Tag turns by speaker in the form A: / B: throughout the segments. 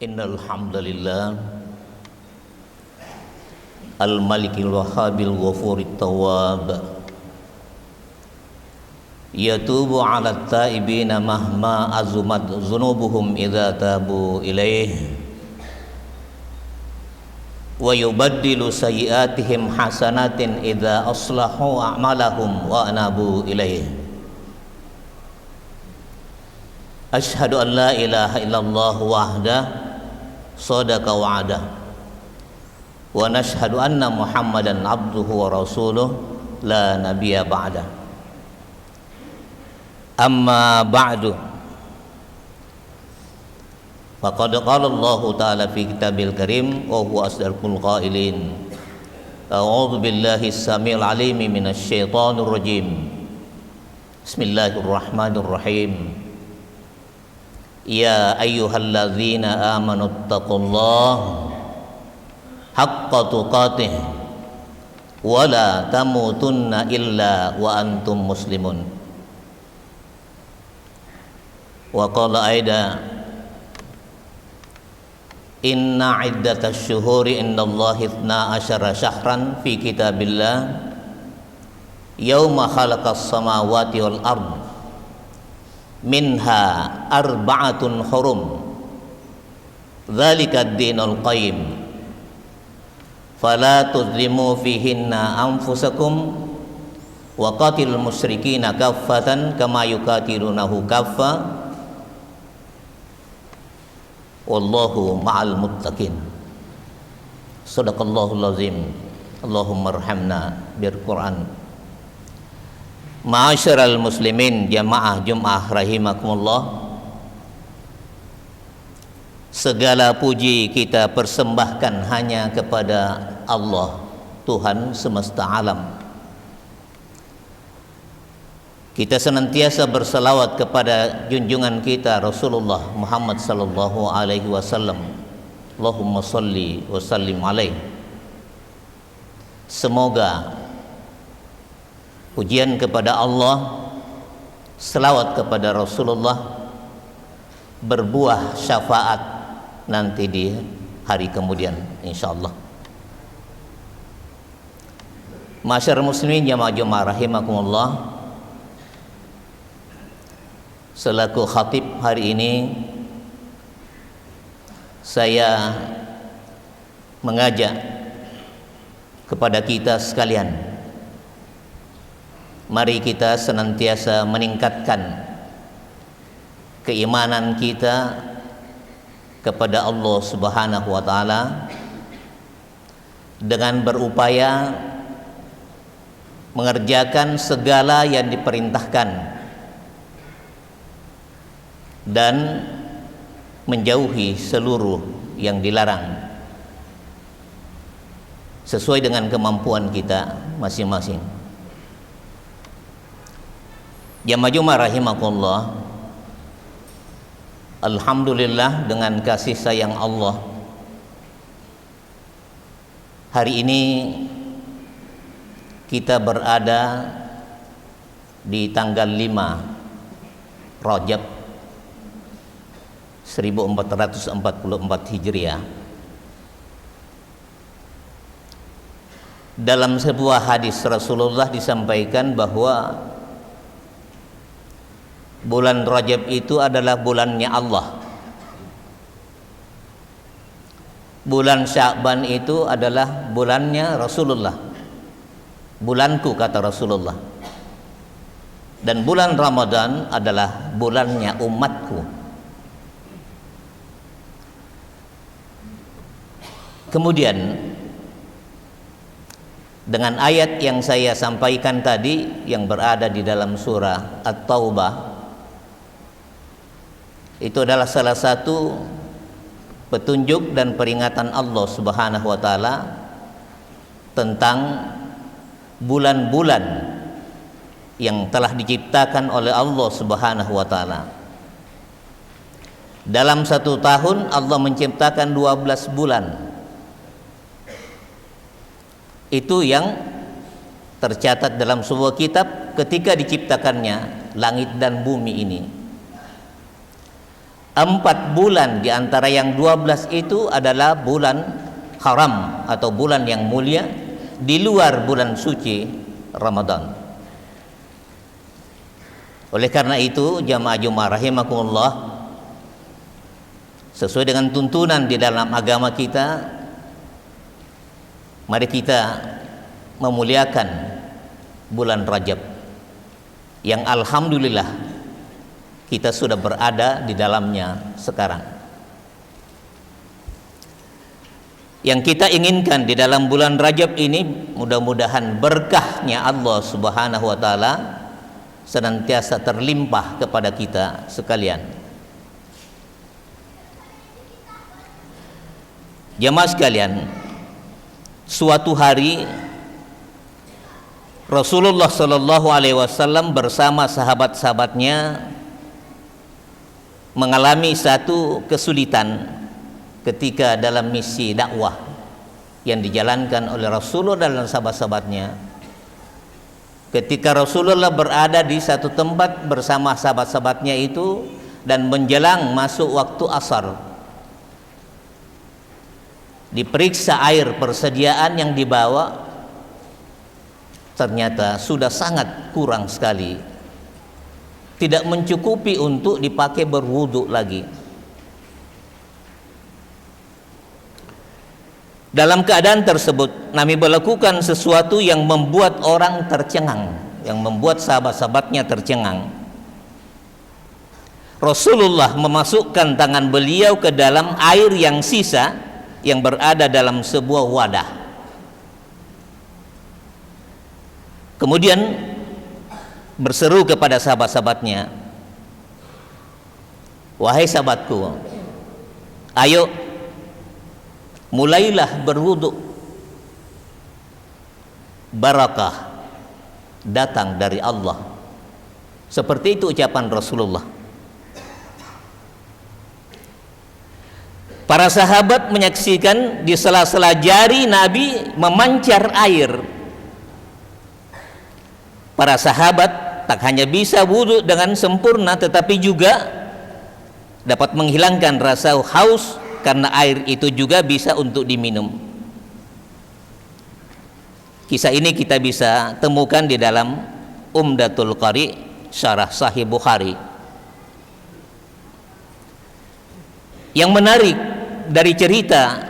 A: Innal hamdalillah al-malikil wahhabil ghafurit tawwab yatubu 'alat taibina mahma azumat dzunubuhum idza tabu ilaih wa yubaddilu sayyi'atihim hasanatin idza aslahu a'malahum wa anabu ilaih. Asyhadu an la ilaha illallah wahdah sadaqa wa'ada wa nashhadu anna Muhammadan abduhu wa rasuluh la nabiyya ba'da. Amma ba'du, faqad qala Allah ta'ala fi kitabil karim wa huwa asdaqul qailin. A'udzu billahi as-sami'il 'alim minasy syaithanir rajim. Bismillahirrahmanirrahim. Ya ayyuhalladzina amanu taqullaha haqqa tuqatih wa la tamutunna illa wa antum muslimun. Wa qala aida inna iddatash syuhuri indallahi 12 syahran fi kitabillah yauma khalaqas samawati wal ardh minha arba'atun hurum dzalika ad-dinul qayyim fala tuzlimu fihinna anfusakum wa qatilul musyrikina kaffatan kama yuqatilunahu kaffa wallahu ma'al muttaqin. Shadaqallahul azim. Allahumma arhamna bil Qur'an. Ma'asyiral muslimin jamaah Jumat rahimakumullah. Segala puji kita persembahkan hanya kepada Allah, Tuhan semesta alam. Kita senantiasa berselawat kepada junjungan kita Rasulullah Muhammad sallallahu alaihi wasallam. Allahumma shalli wa sallim alaihi. Semoga pujian kepada Allah, selawat kepada Rasulullah berbuah syafaat nanti di hari kemudian insyaallah. Masyarakat muslimin jamaah Jumat rahimakumullah, selaku khatib hari ini saya mengajak kepada kita sekalian, mari kita senantiasa meningkatkan keimanan kita kepada Allah Subhanahu wa taala dengan berupaya mengerjakan segala yang diperintahkan dan menjauhi seluruh yang dilarang sesuai dengan kemampuan kita masing-masing. Jamaah Jumat rahimakumullah, alhamdulillah dengan kasih sayang Allah, hari ini kita berada di tanggal 5 Rajab 1444 Hijriah. Dalam sebuah hadis Rasulullah disampaikan bahwa bulan Rajab itu adalah bulannya Allah. Bulan Sya'ban itu adalah bulannya Rasulullah. Bulanku, kata Rasulullah. Dan bulan Ramadan adalah bulannya umatku. Kemudian dengan ayat yang saya sampaikan tadi yang berada di dalam surah At-Taubah, itu adalah salah satu petunjuk dan peringatan Allah Subhanahu wa taala tentang bulan-bulan yang telah diciptakan oleh Allah Subhanahu wa taala. Dalam satu tahun Allah menciptakan 12 bulan. Itu yang tercatat dalam sebuah kitab ketika diciptakannya langit dan bumi ini. 4 bulan di antara yang 12 itu adalah bulan haram atau bulan yang mulia di luar bulan suci Ramadan. Oleh karena itu, jamaah Jumat rahimakumullah, sesuai dengan tuntunan di dalam agama kita, mari kita memuliakan bulan Rajab yang alhamdulillah kita sudah berada di dalamnya sekarang. Yang kita inginkan di dalam bulan Rajab ini, mudah-mudahan berkahnya Allah Subhanahu wa taala senantiasa terlimpah kepada kita sekalian. Jamaah sekalian, suatu hari Rasulullah Shallallahu Alaihi Wasallam bersama sahabat-sahabatnya mengalami satu kesulitan ketika dalam misi dakwah yang dijalankan oleh Rasulullah dan sahabat-sahabatnya. Ketika Rasulullah berada di satu tempat bersama sahabat-sahabatnya itu dan menjelang masuk waktu asar, diperiksa air persediaan yang dibawa ternyata sudah sangat kurang sekali, tidak mencukupi untuk dipakai berwudu lagi. Dalam keadaan tersebut, Nabi melakukan sesuatu yang membuat orang tercengang, yang membuat sahabat-sahabatnya tercengang. Rasulullah memasukkan tangan beliau ke dalam air yang sisa yang berada dalam sebuah wadah. Kemudian berseru kepada sahabat-sahabatnya, "Wahai sahabatku, ayo mulailah berwudu. Barakah datang dari Allah." Seperti itu ucapan Rasulullah. Para sahabat menyaksikan di sela-sela jari Nabi memancar air. Para sahabat tak hanya bisa wudu dengan sempurna, tetapi juga dapat menghilangkan rasa haus karena air itu juga bisa untuk diminum. Kisah ini kita bisa temukan di dalam Umdatul Qari, Syarah Sahih Bukhari. Yang menarik dari cerita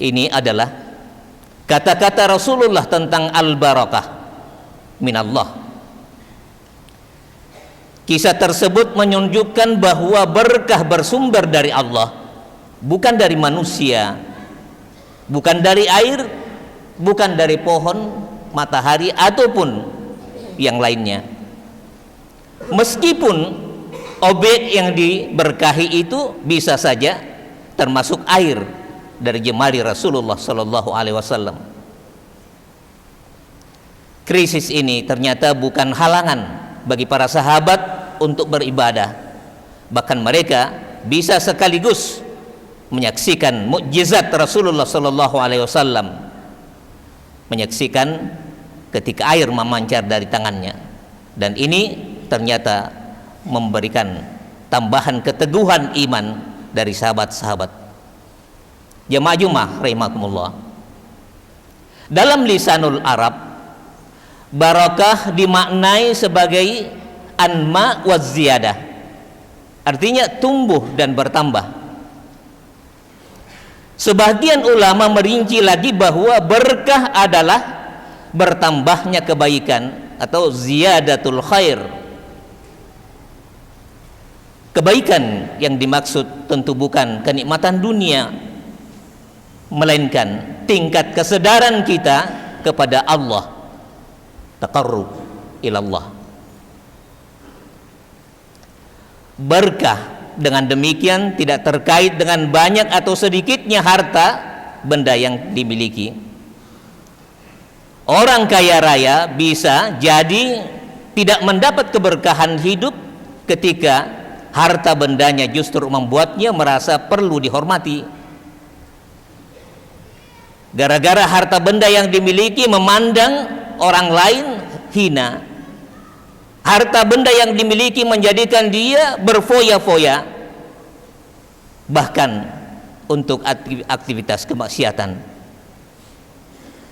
A: ini adalah kata-kata Rasulullah tentang al-barakah minallah. Kisah tersebut menunjukkan bahwa berkah bersumber dari Allah, bukan dari manusia, bukan dari air, bukan dari pohon, matahari ataupun yang lainnya. Meskipun objek yang diberkahi itu bisa saja termasuk air dari jemari Rasulullah Sallallahu Alaihi Wasallam. Krisis ini ternyata bukan halangan bagi para sahabat untuk beribadah. Bahkan mereka bisa sekaligus menyaksikan mukjizat Rasulullah Sallallahu Alaihi Wasallam, menyaksikan ketika air memancar dari tangannya, dan ini ternyata memberikan tambahan keteguhan iman dari sahabat-sahabat. Jamaah Jumat rahimakumullah, dalam lisanul Arab, barakah dimaknai sebagai anma wa ziyadah, artinya tumbuh dan bertambah. Sebagian ulama merinci lagi bahwa berkah adalah bertambahnya kebaikan atau ziyadatul khair. Kebaikan yang dimaksud tentu bukan kenikmatan dunia, melainkan tingkat kesadaran kita kepada Allah, taqarrub ilallah. Berkah dengan demikian tidak terkait dengan banyak atau sedikitnya harta benda yang dimiliki. Orang kaya raya bisa jadi tidak mendapat keberkahan hidup ketika harta bendanya justru membuatnya merasa perlu dihormati. Gara-gara harta benda yang dimiliki memandang orang lain hina, Harta benda yang dimiliki menjadikan dia berfoya-foya, bahkan untuk aktivitas kemaksiatan.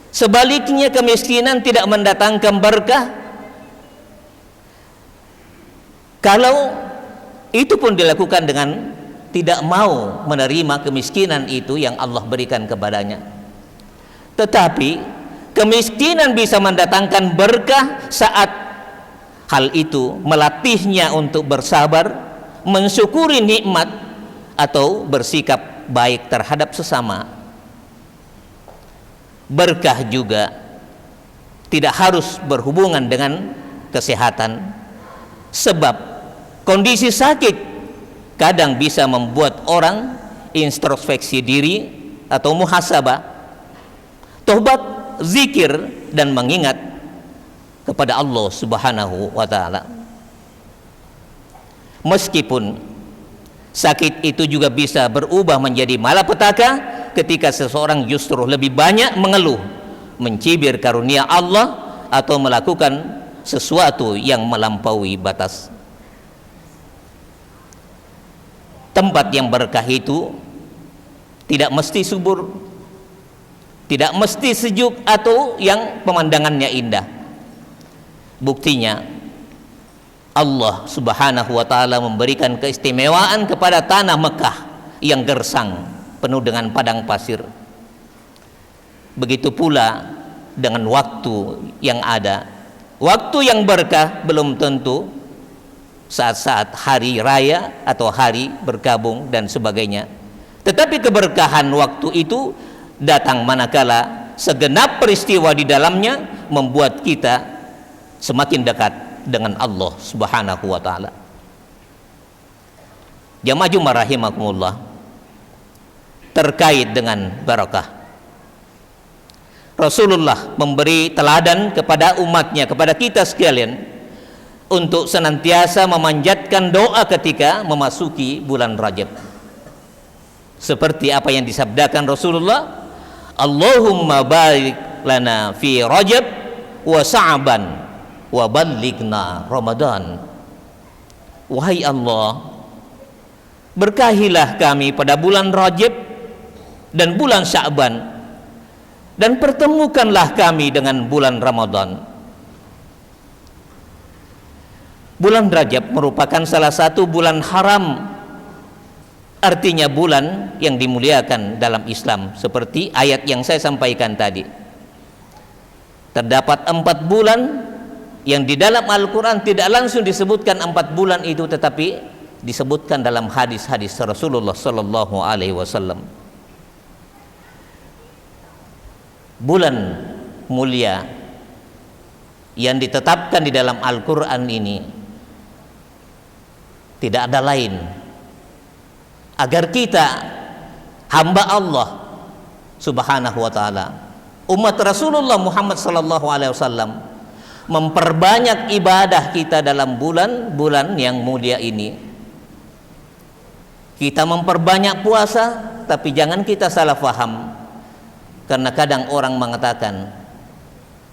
A: Sebaliknya, kemiskinan tidak mendatangkan berkah kalau itu pun dilakukan dengan tidak mau menerima kemiskinan itu yang Allah berikan kepadanya. Tetapi kemiskinan bisa mendatangkan berkah saat hal itu melatihnya untuk bersabar, mensyukuri nikmat, atau bersikap baik terhadap sesama. Berkah juga tidak harus berhubungan dengan kesehatan, sebab kondisi sakit kadang bisa membuat orang introspeksi diri atau muhasabah, tobat, zikir, dan mengingat kepada Allah Subhanahu wa ta'ala. Meskipun sakit itu juga bisa berubah menjadi malapetaka ketika seseorang justru lebih banyak mengeluh, mencibir karunia Allah, atau melakukan sesuatu yang melampaui batas. Tempat yang berkah itu tidak mesti subur, tidak mesti sejuk atau yang pemandangannya indah. Buktinya, Allah Subhanahu wa ta'ala memberikan keistimewaan kepada tanah Mekah yang gersang, penuh dengan padang pasir. Begitu pula dengan waktu yang ada. Waktu yang berkah belum tentu saat-saat hari raya atau hari berkabung dan sebagainya. Tetapi keberkahan waktu itu datang manakala segenap peristiwa di dalamnya membuat kita semakin dekat dengan Allah Subhanahu wa ta'ala. Jamaah Jumat rahimakumullah, terkait dengan barakah, Rasulullah memberi teladan kepada umatnya, kepada kita sekalian, untuk senantiasa memanjatkan doa ketika memasuki bulan Rajab. Seperti apa yang disabdakan Rasulullah, Allahumma barik lana fi Rajab wa Sa'ban wa ballighna Ramadan. Wahai Allah, berkahilah kami pada bulan Rajab dan bulan Sya'ban, dan pertemukanlah kami dengan bulan Ramadan. Bulan Rajab merupakan salah satu bulan haram, artinya bulan yang dimuliakan dalam Islam, seperti ayat yang saya sampaikan tadi. Terdapat 4 bulan yang di dalam Al-Quran tidak langsung disebutkan 4 bulan itu, tetapi disebutkan dalam hadis-hadis Rasulullah Sallallahu Alaihi Wasallam. Bulan mulia yang ditetapkan di dalam Al-Quran ini tidak ada lain agar kita, hamba Allah Subhanahu wa ta'ala, umat Rasulullah Muhammad Sallallahu Alaihi Wasallam, memperbanyak ibadah kita dalam bulan-bulan yang mulia ini. Kita memperbanyak puasa, tapi jangan kita salah faham, karena kadang orang mengatakan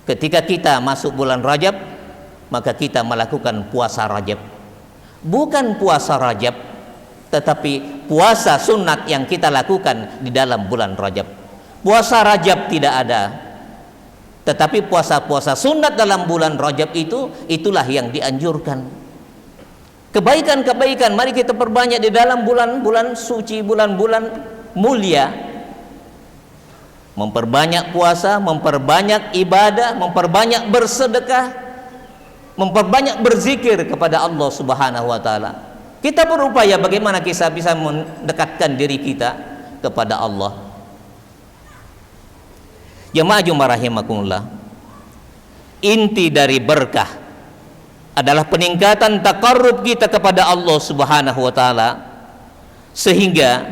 A: ketika kita masuk bulan Rajab maka kita melakukan puasa Rajab. Bukan puasa Rajab, tetapi puasa sunat yang kita lakukan di dalam bulan Rajab. Puasa Rajab tidak ada, tetapi puasa-puasa sunat dalam bulan Rajab itulah yang dianjurkan. Kebaikan-kebaikan mari kita perbanyak di dalam bulan-bulan suci, bulan-bulan mulia. Memperbanyak puasa, memperbanyak ibadah, memperbanyak bersedekah, memperbanyak berzikir kepada Allah Subhanahu wa ta'ala. Kita berupaya bagaimana kita bisa mendekatkan diri kita kepada Allah. Jemaah Jumat rahimakumullah, inti dari berkah adalah peningkatan taqarrub kita kepada Allah Subhanahu wa ta'ala, sehingga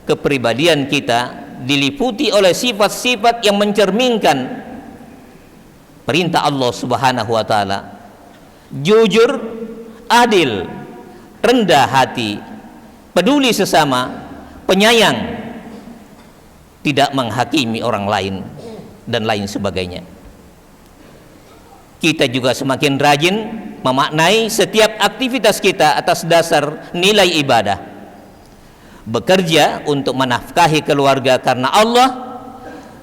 A: kepribadian kita diliputi oleh sifat-sifat yang mencerminkan perintah Allah Subhanahu wa ta'ala. Jujur, adil, rendah hati, peduli sesama, penyayang, tidak menghakimi orang lain, dan lain sebagainya. Kita juga semakin rajin memaknai setiap aktivitas kita atas dasar nilai ibadah. Bekerja untuk menafkahi keluarga karena Allah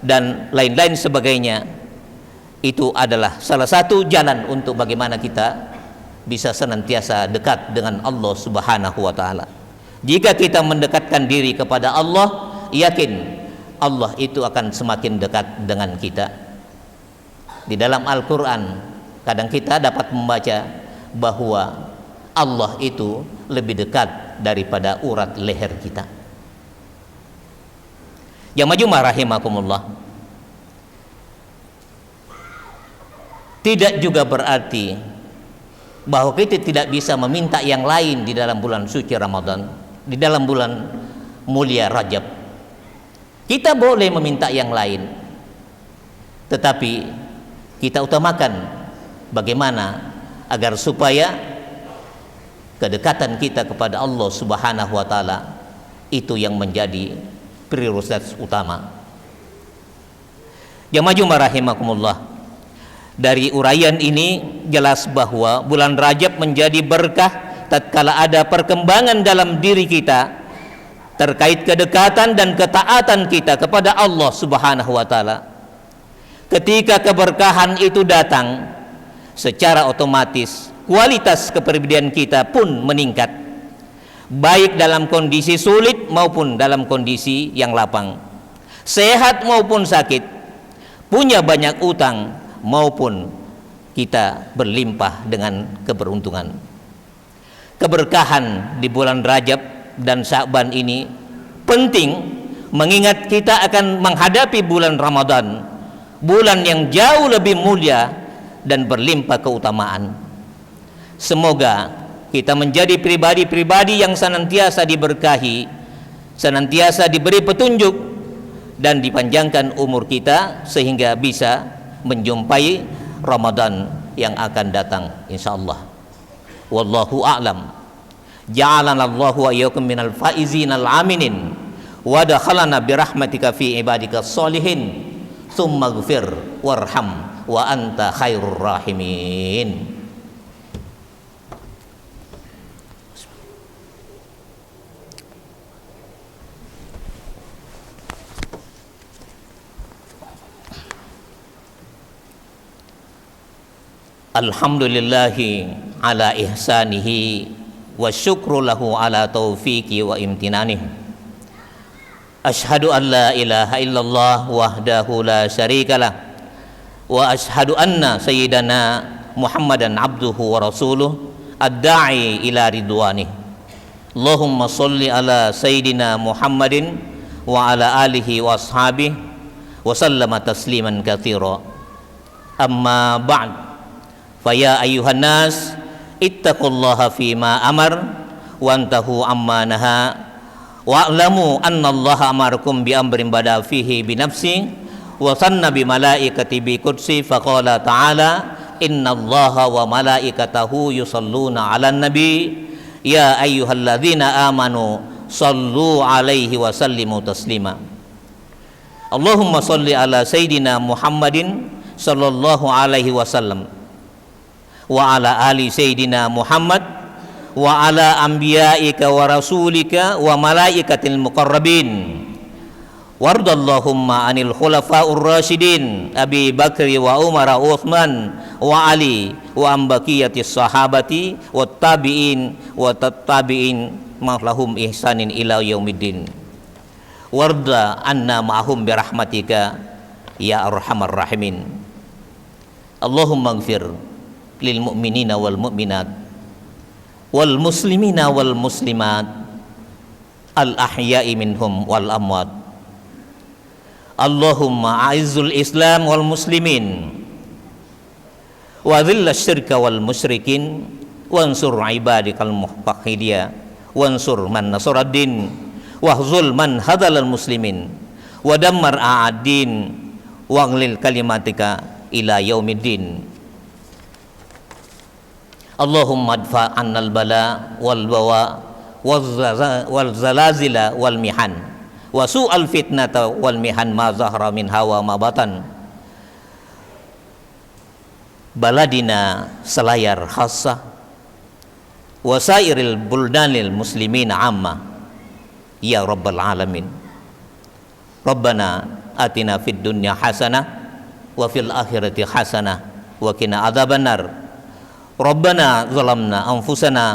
A: dan lain-lain sebagainya, itu adalah salah satu jalan untuk bagaimana kita bisa senantiasa dekat dengan Allah Subhanahu wa taala. Jika kita mendekatkan diri kepada Allah, yakin Allah itu akan semakin dekat dengan kita. Di dalam Al-Qur'an kadang kita dapat membaca bahwa Allah itu lebih dekat daripada urat leher kita. Jamaah rahimakumullah. Tidak juga berarti bahwa kita tidak bisa meminta yang lain di dalam bulan suci Ramadan, di dalam bulan mulia Rajab. Kita boleh meminta yang lain, tetapi kita utamakan bagaimana agar supaya kedekatan kita kepada Allah Subhanahu wa taala itu yang menjadi prioritas utama. Jamaah rahimakumullah. Dari uraian ini jelas bahwa bulan Rajab menjadi berkah tatkala ada perkembangan dalam diri kita terkait kedekatan dan ketaatan kita kepada Allah Subhanahu wa taala. Ketika keberkahan itu datang, secara otomatis kualitas kepribadian kita pun meningkat, baik dalam kondisi sulit maupun dalam kondisi yang lapang, sehat maupun sakit, punya banyak utang maupun kita berlimpah dengan keberuntungan. Keberkahan di bulan Rajab dan Sya'ban ini penting, mengingat kita akan menghadapi bulan Ramadan, bulan yang jauh lebih mulia dan berlimpah keutamaan. Semoga kita menjadi pribadi-pribadi yang senantiasa diberkahi, senantiasa diberi petunjuk dan dipanjangkan umur kita sehingga bisa menjumpai Ramadan yang akan datang insyaallah. Wallahu a'lam. Ja'alana Allahu wa iyyakum minal faizin al-aminin wa dakhalana birahmatika fi ibadika sholihin. Tsumma ghfir warham wa anta khairur rahimin. Alhamdulillahi ala ihsanihi wa syukru lahu ala taufiqi wa imtinanih. Ashhadu an la ilaha illallah wahdahu la syarikalah wa ashhadu anna sayyidana Muhammadan abduhu wa rasuluh ad-da'i ila ridwanih. Allahumma salli ala sayyidina Muhammadin wa ala alihi wa ashabihi wa sallama tasliman katsira. Amma ba'd, fa ya ayyuhan nas ittaqullaha fima amar wa antahu amma naha wa'lamu annallaha amarakum bi amrin bada fihi bi nafsi wa sanna bi malaikati bi qudsi faqala ta'ala innallaha wa malaikatahu yusalluna 'alan nabi ya ayyuhalladzina amanu sallu 'alaihi wa sallimu taslima. Allahumma salli ala sayyidina Muhammadin sallallahu alaihi wasallam wa ala ali sayyidina Muhammad wa ala anbiya'ika wa rasulika wa malaikatil muqarrabin wardallahumma anil khulafa'ur rasyidin Abi Bakri wa Umar wa Uthman wa Ali wa ambaqiyatis sahabati wa tabi'in wa tattabi'in ma'lahum ihsanin ila yaumiddin warda anna ma'hum birahmatika ya arhamar rahimin. Allahumma ighfir lil mu'minina wal mu'minat wal muslimina wal muslimat al ahya'i minhum wal amwat. Allahumma a'izzul islam wal muslimin wa dhilla syirka wal musyrikin wansur ibadikal muwahhidin wansur man nasaraddin wahzul man hadalal muslimin wa dammar a'addin waghlil kalimatika ila yaumiddin. Allahumma adfa annal bala wal bawa wal zalazila wal mihan wa su'al fitnata wal mihan ma zahra min hawa ma batan baladina Selayar khassah wa sairil buldanil muslimin amma ya rabbal alamin. Rabbana atina fid dunya hasanah wa fil akhirati hasanah wa qina adzabannar. Rabbana zalamna anfusana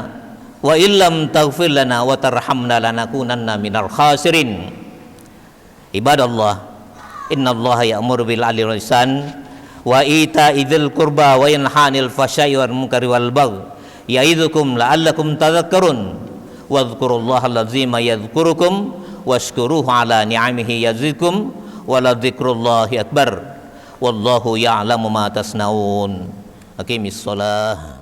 A: wa illam taghfir lana wa tarhamna lanakunanna minal khasirin. Ibadallah, innallaha ya'muru bil 'adli wal ihsan wa ita'i dzil qurba wa yanha 'anil fahsya'i wal munkari wal baghi ya'idzukum la'allakum tadhakkarun. Wadhkurullaha allazima yadhkurukum washkuruhu 'ala ni'amihi yazidkum wa la dzikrullahi akbar wallahu ya'lamu ma tasnaun. Aqimis shalah.